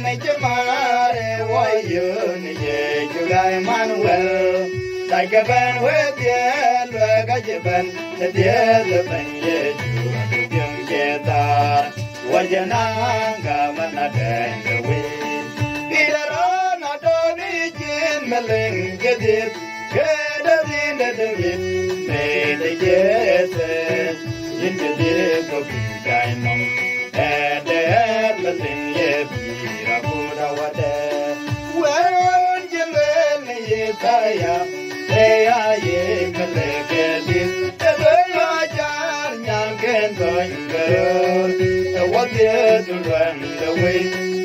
này chứ mà để quay dương về chú gái Manuel đại cái bên huế tiền về cái chế bên để tiền để bên về chú được tiếng chế ta quay giờ nang cả mà na đèn để quên đi đó na đó đi trên mà lên cái điệp cái đó đi để điệp để chế sẽ nhìn cái điệp có bị đại mong để mà lên ye bị ra bu ra wa để quên trên lên ye thaya để ai ye mà lên cái điệp để với ai cha nhang khen tôi cơ what the to run the way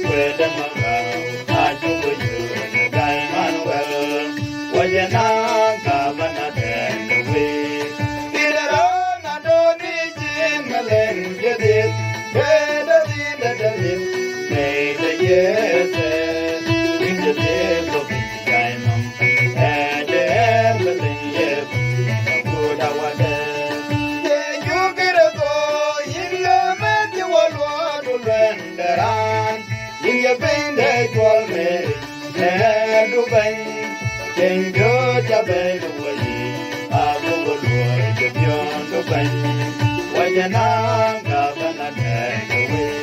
where the mother I do with you the Manuel what you know Gavana the way did it on I don't need him and get it better than the made the yes in the day of the diamond and everything yes good I want yeah you get a go in the renderan in your pain they call me and do bang can go to bed away I will work the beyond the bang when you're not gonna take away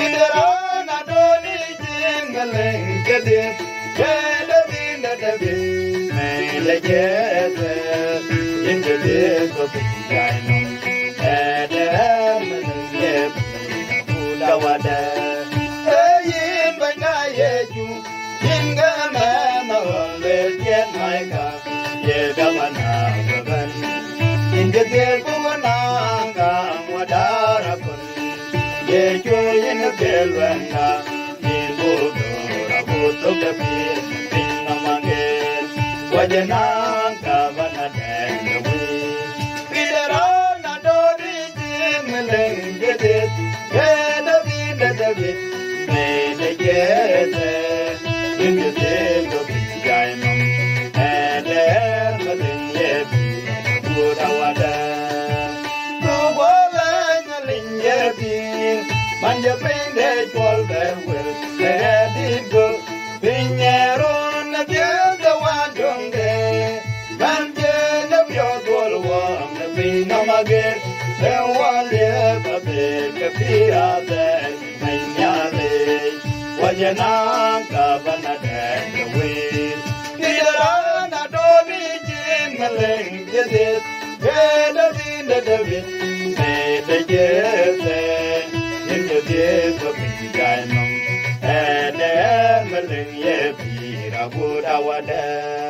in the run I don't need jingling get it get it in the day may let get in the day of the diamond and the Dawada, in by night, you in the man of the jet, my God, ye Gavana, in the day Buananga, Wadarapun, ye joy in the Belvana, ye Buddha, who took the field, in among it, Wajana, Gavana, and the way. Peter on a dory, Jim, and get it. May the yes in the day of the diamond and everything yes good awada to wala linje manja pende kol will let it go piñero na the one donde manje na your goal one the pinamage the one live the pira there Wajana Gavana the way. Nidana Doni Jim Malang did it. Better in the David. Made the yes in the days of the diamond. And the Malang Yapira would our dad.